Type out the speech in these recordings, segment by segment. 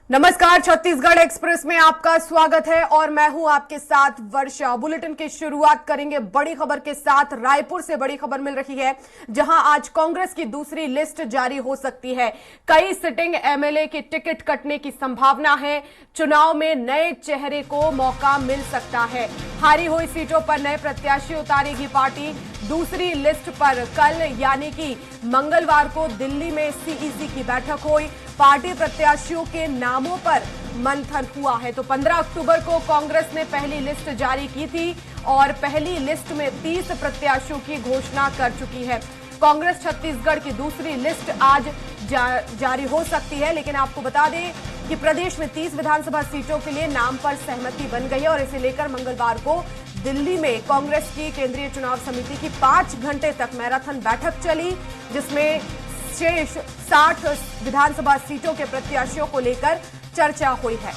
नमस्कार, छत्तीसगढ़ एक्सप्रेस में आपका स्वागत है और मैं हूं आपके साथ वर्षा। बुलेटिन की शुरुआत करेंगे बड़ी खबर के साथ। रायपुर से बड़ी खबर मिल रही है, जहां आज कांग्रेस की दूसरी लिस्ट जारी हो सकती है। कई सिटिंग एमएलए की टिकट कटने की संभावना है। चुनाव में नए चेहरे को मौका मिल सकता है। हारी हुई सीटों पर नए प्रत्याशी उतारेगी पार्टी। दूसरी लिस्ट पर कल यानी कि मंगलवार को दिल्ली में सीईसी की बैठक हुई। पार्टी प्रत्याशियों के नामों पर मंथन हुआ है। तो 15 अक्टूबर को कांग्रेस ने पहली लिस्ट जारी की थी और पहली लिस्ट में 30 प्रत्याशियों की घोषणा कर चुकी है। कांग्रेस छत्तीसगढ़ की दूसरी लिस्ट आज जारी हो सकती है, लेकिन आपको बता दें कि प्रदेश में 30 विधानसभा सीटों के लिए नाम पर सहमति बन गई है और इसे लेकर मंगलवार को दिल्ली में कांग्रेस की केंद्रीय चुनाव समिति की 5 घंटे तक मैराथन बैठक चली, जिसमें शेष 60 विधानसभा सीटों के प्रत्याशियों को लेकर चर्चा हुई है।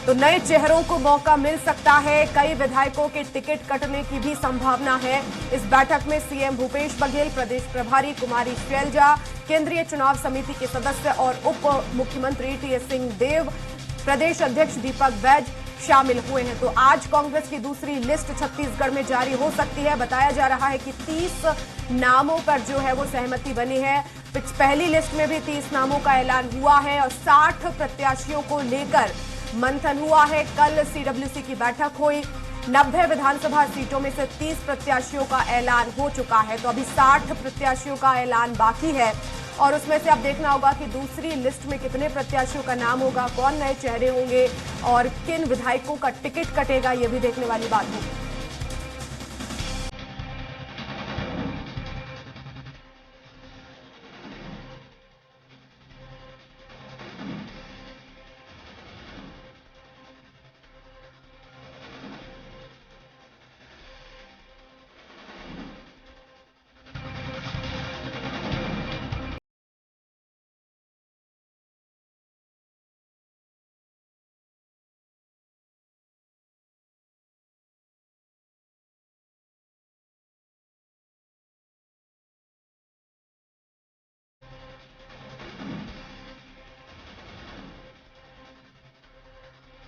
तो नए चेहरों को मौका मिल सकता है। कई विधायकों के टिकट कटने की भी संभावना है। इस बैठक में सीएम भूपेश बघेल, प्रदेश प्रभारी कुमारी शैलजा, केंद्रीय चुनाव समिति के सदस्य और उप मुख्यमंत्री टीएस सिंहदेव, प्रदेश अध्यक्ष दीपक बैज शामिल हुए हैं। तो आज कांग्रेस की दूसरी लिस्ट छत्तीसगढ़ में जारी हो सकती है। बताया जा रहा है कि 30 नामों पर जो है वो सहमति बनी है। पहली लिस्ट में भी 30 नामों का ऐलान हुआ है और 60 प्रत्याशियों को लेकर मंथन हुआ है। कल सीडब्ल्यूसी की बैठक हुई। 90 विधानसभा सीटों में से 30 प्रत्याशियों का ऐलान हो चुका है। तो अभी 60 प्रत्याशियों का ऐलान बाकी है और उसमें से अब देखना होगा कि दूसरी लिस्ट में कितने प्रत्याशियों का नाम होगा, कौन नए चेहरे होंगे और किन विधायकों का टिकट कटेगा, यह भी देखने वाली बात होगी।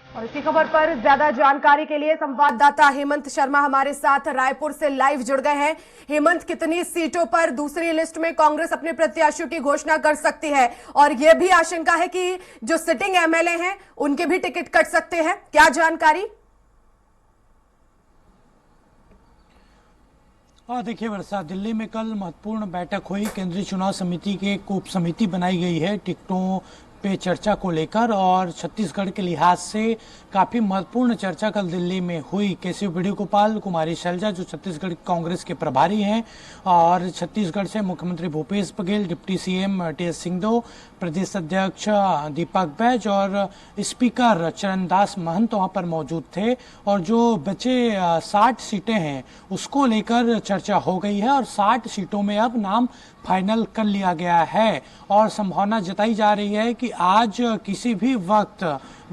और इसी खबर पर ज्यादा जानकारी के लिए संवाददाता हेमंत शर्मा हमारे साथ रायपुर से लाइव जुड़ गए हैं। हेमंत, कितनी सीटों पर दूसरी लिस्ट में कांग्रेस अपने प्रत्याशियों की घोषणा कर सकती है और यह भी आशंका है कि जो सिटिंग एमएलए हैं उनके भी टिकट कट सकते हैं, क्या जानकारी? देखिए वर्षा, दिल्ली में कल महत्वपूर्ण बैठक हुई। केंद्रीय चुनाव समिति की एक उप समिति बनाई गई है टिकटों पे चर्चा को लेकर और छत्तीसगढ़ के लिहाज से काफ़ी महत्वपूर्ण चर्चा कल दिल्ली में हुई। केसी वेणुगोपाल, कुमारी शैलजा जो छत्तीसगढ़ कांग्रेस के प्रभारी हैं और छत्तीसगढ़ से मुख्यमंत्री भूपेश बघेल, डिप्टी सीएम टीएस सिंहदेव, प्रदेश अध्यक्ष दीपक बैज और स्पीकर चरणदास महंत वहाँ पर मौजूद थे। और जो बचे 60 सीटें हैं उसको लेकर चर्चा हो गई है और 60 सीटों में अब नाम फाइनल कर लिया गया है और संभावना जताई जा रही है कि आज किसी भी वक्त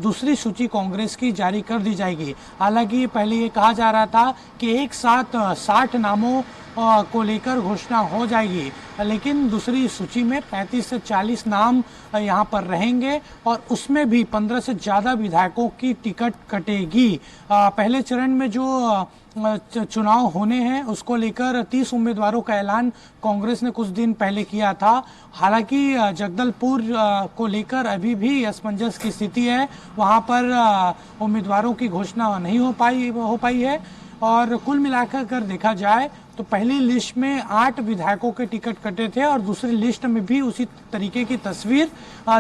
दूसरी सूची कांग्रेस की जारी कर दी जाएगी। हालांकि पहले ये कहा जा रहा था कि एक साथ 60 नामों को लेकर घोषणा हो जाएगी, लेकिन दूसरी सूची में 35 से 40 नाम यहाँ पर रहेंगे और उसमें भी 15 से ज़्यादा विधायकों की टिकट कटेगी। पहले चरण में जो चुनाव होने हैं उसको लेकर 30 उम्मीदवारों का ऐलान कांग्रेस ने कुछ दिन पहले किया था। हालांकि जगदलपुर को लेकर अभी भी असमंजस की स्थिति है, वहां पर उम्मीदवारों की घोषणा नहीं हो पाई है। और कुल मिलाकर अगर देखा जाए तो पहली लिस्ट में 8 विधायकों के टिकट कटे थे और दूसरी लिस्ट में भी उसी तरीके की तस्वीर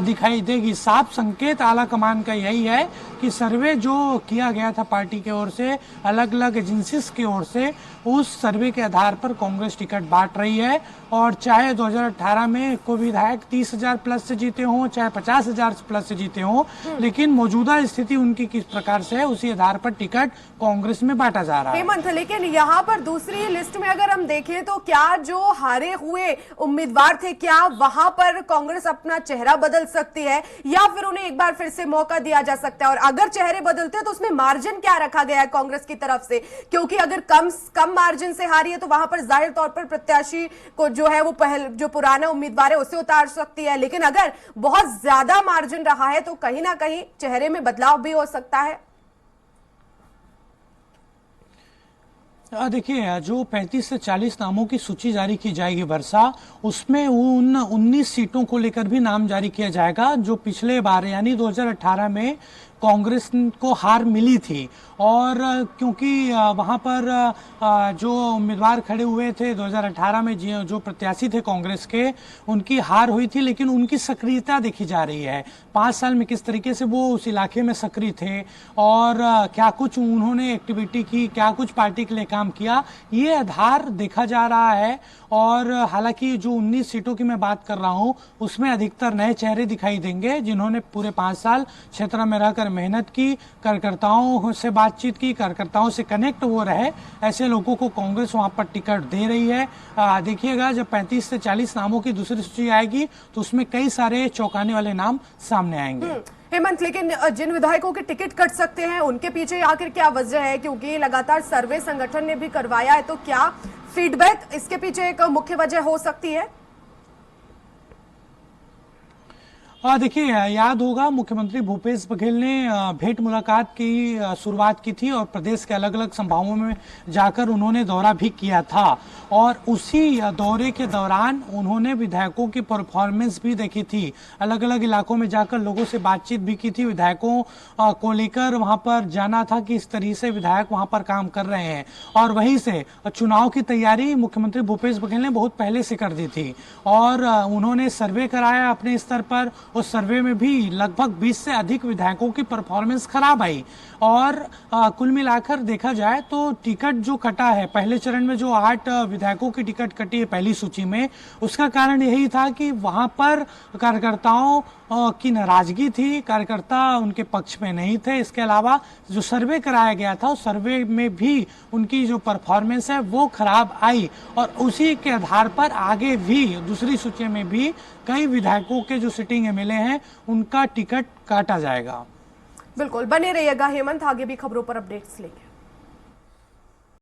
दिखाई देगी। साफ संकेत आला कमान का यही है कि सर्वे जो किया गया था पार्टी की ओर से, अलग अलग एजेंसीज की ओर से, उस सर्वे के आधार पर कांग्रेस टिकट बांट रही है। और चाहे 2018 में कोई विधायक 30,000 प्लस से जीते हों, चाहे 50,000 प्लस से जीते हों, लेकिन मौजूदा स्थिति उनकी किस प्रकार से है उसी आधार पर टिकट कांग्रेस में बांटा जा रहा है। हेमंत, लेकिन यहाँ पर दूसरी लिस्ट में में अगर हम देखें तो क्या जो हारे हुए उम्मीदवार थे, क्या वहां पर कांग्रेस अपना चेहरा बदल सकती है या फिर उन्हें एक बार फिर से मौका दिया जा सकता है? और अगर चेहरे बदलते हैं तो उसमें मार्जिन क्या रखा गया है कांग्रेस की तरफ से? क्योंकि अगर कम मार्जिन से हारी है तो वहां पर जाहिर तौर पर प्रत्याशी को जो है वो जो पुराना उम्मीदवार है उसे उतार सकती है, लेकिन अगर बहुत ज्यादा मार्जिन रहा है तो कहीं ना कहीं चेहरे में बदलाव भी हो सकता है। देखिए, जो 35 से 40 नामों की सूची जारी की जाएगी वर्षा, उसमें उन 19 सीटों को लेकर भी नाम जारी किया जाएगा जो पिछले बार यानी 2018 में कांग्रेस को हार मिली थी। और क्योंकि वहां पर जो उम्मीदवार खड़े हुए थे 2018 में, जो प्रत्याशी थे कांग्रेस के, उनकी हार हुई थी, लेकिन उनकी सक्रियता देखी जा रही है 5 साल में, किस तरीके से वो उस इलाके में सक्रिय थे और क्या कुछ उन्होंने एक्टिविटी की, क्या कुछ पार्टी के लिए काम किया, ये आधार देखा जा रहा है। और हालांकि जो 19 सीटों की मैं बात कर रहा हूं उसमें अधिकतर नए चेहरे दिखाई देंगे जिन्होंने पूरे 5 साल क्षेत्र में रहकर मेहनत की, कार्यकर्ताओं से बातचीत की, कार्यकर्ताओं से कनेक्ट हो रहे, ऐसे लोगों को कांग्रेस वहां पर टिकट दे रही है। देखिएगा, जब 35 से 40 नामों की दूसरी सूची आएगी तो उसमें कई सारे चौंकाने वाले नाम सामने आएंगे। हेमंत, लेकिन जिन विधायकों के टिकट कट सकते हैं उनके पीछे आखिर क्या वजह है? क्योंकि लगातार सर्वे संगठन ने भी करवाया है, तो क्या फीडबैक इसके पीछे एक मुख्य वजह हो सकती है? देखिए, याद होगा मुख्यमंत्री भूपेश बघेल ने भेंट मुलाकात की शुरुआत की थी और प्रदेश के अलग अलग संभागों में जाकर उन्होंने दौरा भी किया था। और उसी दौरे के दौरान उन्होंने विधायकों की परफॉर्मेंस भी देखी थी, अलग अलग इलाकों में जाकर लोगों से बातचीत भी की थी, विधायकों को लेकर वहां पर जाना था कि इस तरीके से विधायक वहां पर काम कर रहे हैं। और वहीं से चुनाव की तैयारी मुख्यमंत्री भूपेश बघेल ने बहुत पहले से कर दी थी और उन्होंने सर्वे कराया अपने स्तर पर। उस सर्वे में भी लगभग 20 से अधिक विधायकों की परफॉर्मेंस खराब आई। और कुल मिलाकर देखा जाए तो टिकट जो कटा है, पहले चरण में जो 8 विधायकों की टिकट कटी है पहली सूची में, उसका कारण यही था कि वहां पर कार्यकर्ताओं की नाराजगी थी, कार्यकर्ता उनके पक्ष में नहीं थे। इसके अलावा जो सर्वे कराया गया था उस सर्वे में भी उनकी जो परफॉर्मेंस है वो खराब आई और उसी के आधार पर आगे भी दूसरी सूची में भी कई विधायकों के जो सिटिंग एमएलए हैं उनका टिकट काटा जाएगा। बिल्कुल, बने रहिएगा हेमंत, आगे भी खबरों पर अपडेट्स लेंगे।